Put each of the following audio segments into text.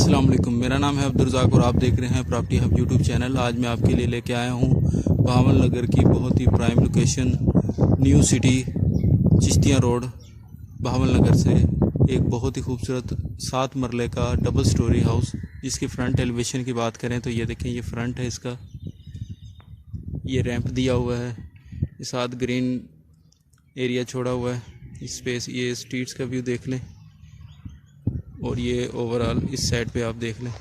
अस्सलाम वालेकुम, मेरा नाम है अब्दुल रज़ाक और आप देख रहे हैं प्रॉपर्टी हब यूट्यूब चैनल। आज मैं आपके लिए लेके आया हूँ बहावल नगर की बहुत ही prime location new city Chishtian road Bahawalnagar से एक बहुत ही खूबसूरत 7 मरले का डबल स्टोरी हाउस। जिसकी फ्रंट एलिवेशन की बात करें तो ये देखें, ये फ्रंट है इसका, ये रैंप दिया हुआ है, ये साथ ग्रीन एरिया छोड़ा हुआ है स्पेस। ये स्ट्रीट्स का व्यू देख लें और ये ओवरऑल इस साइड पे आप देख लें।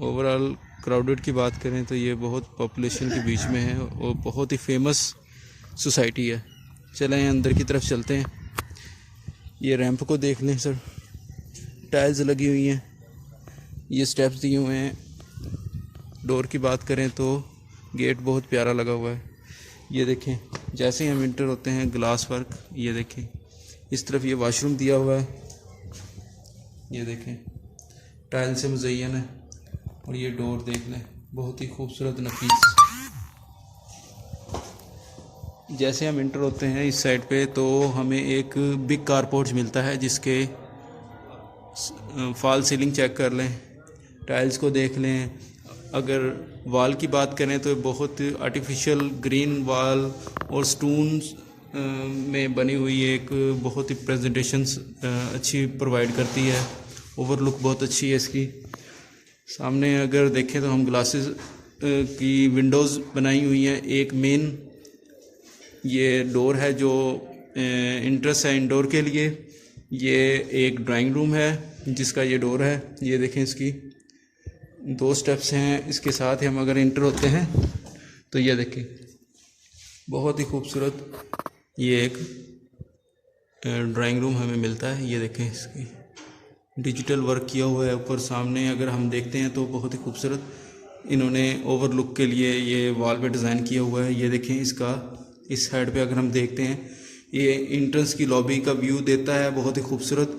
ओवरऑल क्राउडेड की बात करें तो ये बहुत पॉपुलेशन के बीच में है और बहुत ही फेमस सोसाइटी है। चलें अंदर की तरफ चलते हैं। ये रैंप को देख लें सर, टाइल्स लगी हुई हैं, ये स्टेप्स दिए हुए हैं। डोर की बात करें तो गेट बहुत प्यारा लगा हुआ है। ये देखें, जैसे ही हम इंटर होते हैं ग्लास वर्क, ये देखें इस तरफ ये वॉशरूम दिया हुआ है, ये देखें टाइल से मुज़य्यन है। और ये डोर देख लें, बहुत ही खूबसूरत नफीस। जैसे हम इंटर होते हैं इस साइड पे तो हमें एक बिग कार पोर्च मिलता है, जिसके फॉल सीलिंग चेक कर लें, टाइल्स को देख लें। अगर वॉल की बात करें तो बहुत आर्टिफिशियल ग्रीन वॉल और स्टोन्स में बनी हुई एक बहुत ही प्रेजेंटेशंस अच्छी प्रोवाइड करती है। ओवरलुक बहुत अच्छी है इसकी। सामने अगर देखें तो हम ग्लासेस की विंडोज़ बनाई हुई हैं। एक मेन ये डोर है जो इंट्रेंस है इंडोर के लिए। ये एक ड्राइंग रूम है जिसका ये डोर है, ये देखें इसकी 2 स्टेप्स हैं। इसके साथ ही हम अगर इंटर होते हैं तो ये देखें बहुत ही खूबसूरत ये एक ड्राइंग रूम हमें मिलता है। ये देखें इसकी डिजिटल वर्क किया हुआ है ऊपर। सामने अगर हम देखते हैं तो बहुत ही खूबसूरत इन्होंने ओवरलुक के लिए ये वॉल पे डिज़ाइन किया हुआ है। ये देखें इसका इस साइड पे अगर हम देखते हैं, ये इंट्रेंस की लॉबी का व्यू देता है, बहुत ही खूबसूरत।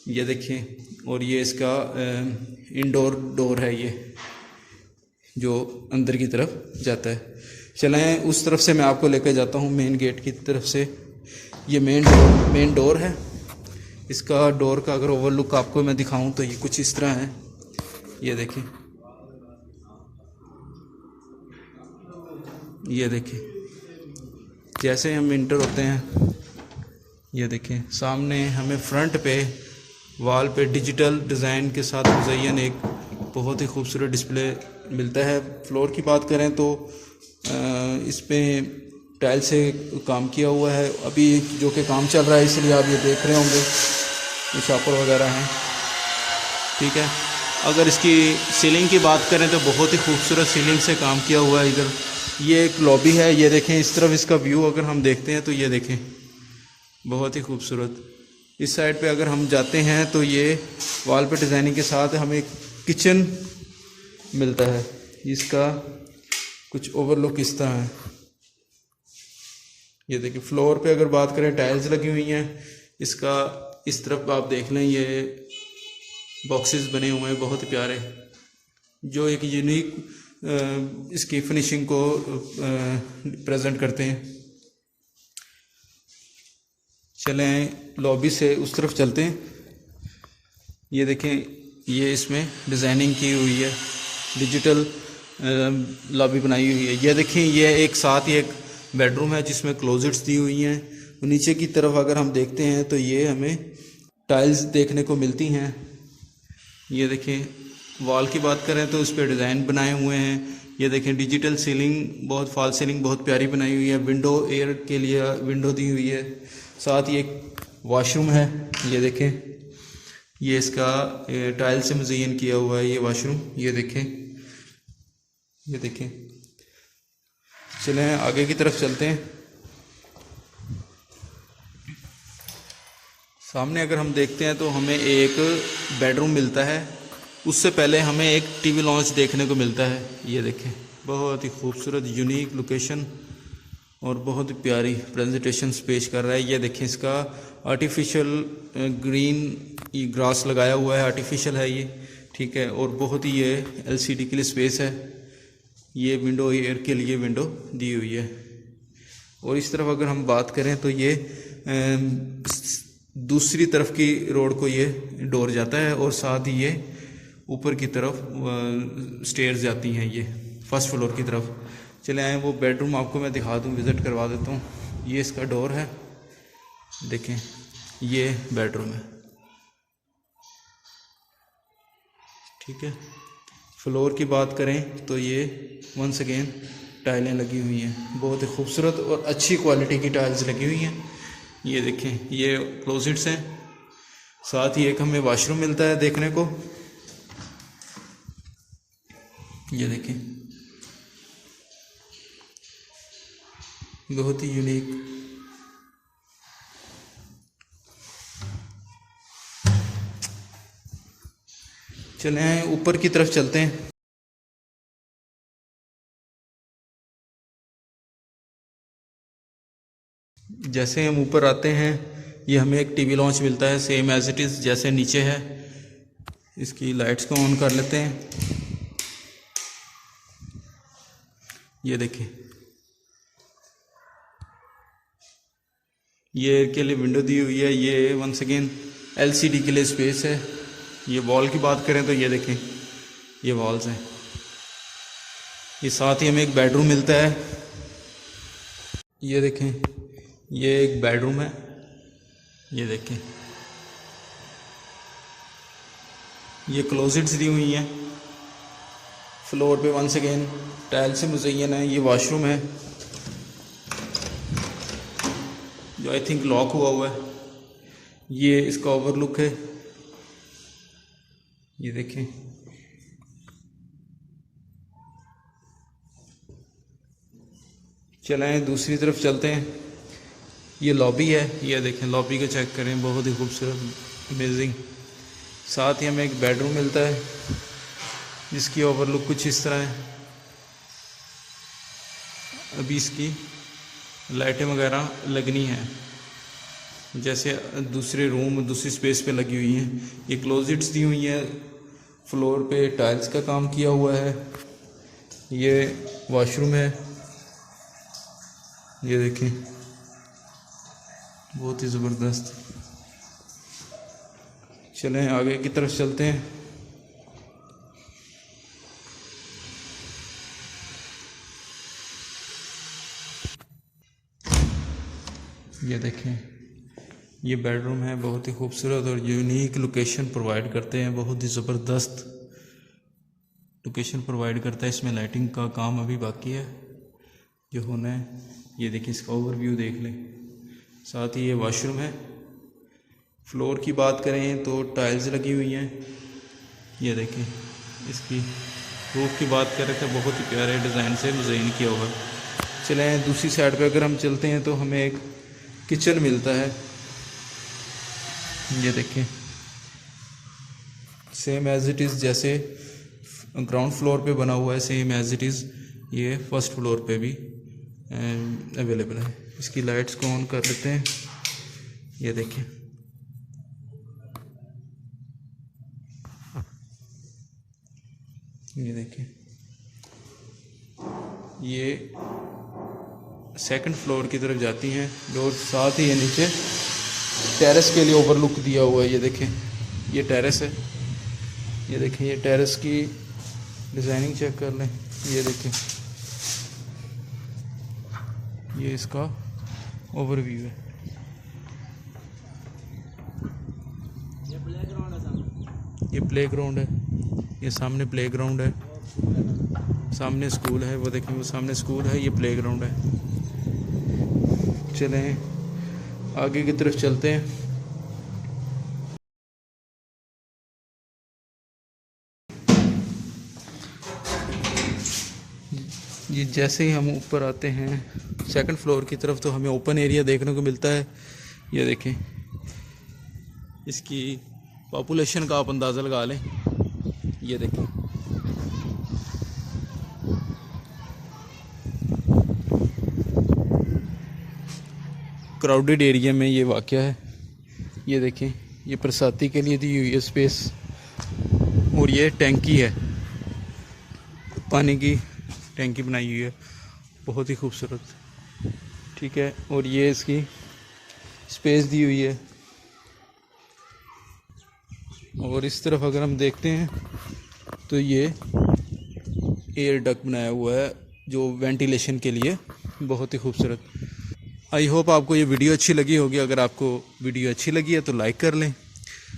ये देखें, और ये इसका इंडोर डोर है ये जो अंदर की तरफ जाता है। चलें उस तरफ से मैं आपको लेकर जाता हूँ मेन गेट की तरफ से। ये मेन डोर है। इसका डोर का अगर ओवरलुक आपको मैं दिखाऊं तो ये कुछ इस तरह है। ये देखें, ये देखें जैसे हम इंटर होते हैं, ये देखें सामने हमें फ्रंट पे वॉल पे डिजिटल डिज़ाइन के साथ मुज़य्यन एक बहुत ही खूबसूरत डिस्प्ले मिलता है। फ्लोर की बात करें तो इस पे टाइल से काम किया हुआ है अभी, जो कि काम चल रहा है, इसलिए आप ये देख रहे होंगे ये शॉपर वगैरह हैं, ठीक है। अगर इसकी सीलिंग की बात करें तो बहुत ही खूबसूरत सीलिंग से काम किया हुआ है। इधर ये एक लॉबी है, ये देखें इस तरफ इसका व्यू अगर हम देखते हैं तो ये देखें बहुत ही खूबसूरत। इस साइड पे अगर हम जाते हैं तो ये वॉल पे डिज़ाइनिंग के साथ हमें किचन मिलता है, इसका कुछ ओवरलुक इस तरह है। ये देखिए फ्लोर पे अगर बात करें टाइल्स लगी हुई हैं। इसका इस तरफ आप देख लें, ये बॉक्सेस बने हुए हैं बहुत ही प्यारे, जो एक यूनिक इसकी फिनिशिंग को प्रेजेंट करते हैं। चलें लॉबी से उस तरफ चलते हैं। ये देखें, ये इसमें डिज़ाइनिंग की हुई है, डिजिटल लॉबी बनाई हुई है। ये देखें, ये एक साथ ही एक बेडरूम है जिसमें क्लोजेट्स दी हुई हैं। नीचे की तरफ अगर हम देखते हैं तो ये हमें टाइल्स देखने को मिलती हैं। ये देखें, वॉल की बात करें तो उस पर डिज़ाइन बनाए हुए हैं। ये देखें डिजिटल सीलिंग, बहुत फॉल सीलिंग बहुत प्यारी बनाई हुई है। विंडो एयर के लिए विंडो दी हुई है। साथ ही एक वॉशरूम है, ये देखें ये इसका टाइल से मुज़य्यन किया हुआ है ये वॉशरूम। ये देखें, ये देखें। चलें आगे की तरफ चलते हैं। सामने अगर हम देखते हैं तो हमें एक बेडरूम मिलता है, उससे पहले हमें एक टीवी लॉन्च देखने को मिलता है। ये देखें बहुत ही खूबसूरत यूनिक लोकेशन और बहुत ही प्यारी प्रेजेंटेशंस पेश कर रहा है। ये देखें इसका आर्टिफिशियल ग्रीन ग्रास लगाया हुआ है, आर्टिफिशियल है ये, ठीक है। और बहुत ही ये एलसीडी के लिए स्पेस है। ये विंडो एयर के लिए विंडो दी हुई है। और इस तरफ अगर हम बात करें तो ये दूसरी तरफ की रोड को ये डोर जाता है और साथ ही ये ऊपर की तरफ स्टेयर्स जाती हैं ये फर्स्ट फ्लोर की तरफ। चले आए वो बेडरूम आपको मैं दिखा दूँ, विज़िट करवा देता हूँ। ये इसका डोर है, देखें ये बेडरूम है, ठीक है। फ्लोर की बात करें तो ये वंस अगेन टाइलें लगी हुई हैं, बहुत ही खूबसूरत और अच्छी क्वालिटी की टाइल्स लगी हुई हैं। ये देखें ये क्लोजेट्स हैं, साथ ही एक हमें वॉशरूम मिलता है देखने को। ये देखें बहुत ही यूनिक। चले आए ऊपर की तरफ चलते हैं। जैसे हम ऊपर आते हैं ये हमें एक टीवी लॉन्च मिलता है, सेम एज इट इज़ जैसे नीचे है। इसकी लाइट्स को ऑन कर लेते हैं। ये देखिए ये एयर के लिए विंडो दी हुई है। ये वंस अगेन एलसीडी के लिए स्पेस है। ये वॉल की बात करें तो ये देखें ये वॉल्स हैं। ये साथ ही हमें एक बेडरूम मिलता है। ये देखें ये एक बेडरूम है, ये देखें ये क्लोजेट्स दी हुई हैं। फ्लोर पे वंस अगेन टाइल से मुज़य्यन है। ये वॉशरूम है जो आई थिंक लॉक हुआ है। ये इसका ओवरलुक है, ये देखें। चलें दूसरी तरफ चलते हैं। ये लॉबी है, ये देखें लॉबी को चेक करें, बहुत ही खूबसूरत अमेजिंग। साथ ही हमें एक बेडरूम मिलता है जिसकी ओवरलुक कुछ इस तरह है। अभी इसकी लाइटें वगैरह लगनी है जैसे दूसरे रूम दूसरी स्पेस पे लगी हुई हैं। ये क्लोजेट्स दी हुई हैं, फ्लोर पे टाइल्स का काम किया हुआ है। ये वॉशरूम है, ये देखें बहुत ही ज़बरदस्त। चलें आगे की तरफ चलते हैं। ये देखें ये बेडरूम है, बहुत ही खूबसूरत और यूनिक लोकेशन प्रोवाइड करते हैं, बहुत ही ज़बरदस्त लोकेशन प्रोवाइड करता है। इसमें लाइटिंग का काम अभी बाकी है जो होना है। ये देखिए इसका ओवरव्यू देख लें। साथ ही ये वॉशरूम है। फ्लोर की बात करें तो टाइल्स लगी हुई हैं, ये देखें। इसकी रूफ की बात करें तो बहुत ही प्यारे डिज़ाइन से डिज़ाइन किया हुआ है। चलें दूसरी साइड पे अगर हम चलते हैं तो हमें एक किचन मिलता है, ये देखें सेम एज इट इज़ जैसे ग्राउंड फ्लोर पे बना हुआ है, सेम एज इट इज़ ये फर्स्ट फ्लोर पे भी अवेलेबल है। इसकी लाइट्स को ऑन कर लेते हैं, ये देखें ये देखें ये सेकंड फ्लोर की तरफ जाती हैं डोर। साथ ही ये नीचे टेरेस के लिए ओवरलुक दिया हुआ है, ये देखें ये टेरेस है। ये देखें ये टेरेस की डिज़ाइनिंग चेक कर लें, ये देखें ये इसका ओवरव्यू है। ये प्लेग्राउंड है, ये सामने प्लेग्राउंड है, सामने स्कूल है, वो देखें वो सामने स्कूल है, ये प्लेग्राउंड है। चलें आगे की तरफ चलते हैं। ये जैसे ही हम ऊपर आते हैं सेकंड फ्लोर की तरफ तो हमें ओपन एरिया देखने को मिलता है। ये देखें इसकी पॉपुलेशन का आप अंदाज़ा लगा लें, ये देखें क्राउडेड एरिया में ये वाक़या है। ये देखें ये बरसाती के लिए दी हुई है स्पेस, और ये टैंकी है, पानी की टैंकी बनाई हुई है, बहुत ही खूबसूरत, ठीक है। और ये इसकी स्पेस दी हुई है, और इस तरफ अगर हम देखते हैं तो ये एयर डक्ट बनाया हुआ है जो वेंटिलेशन के लिए, बहुत ही खूबसूरत। आई होप आपको ये वीडियो अच्छी लगी होगी। अगर आपको वीडियो अच्छी लगी है तो लाइक कर लें।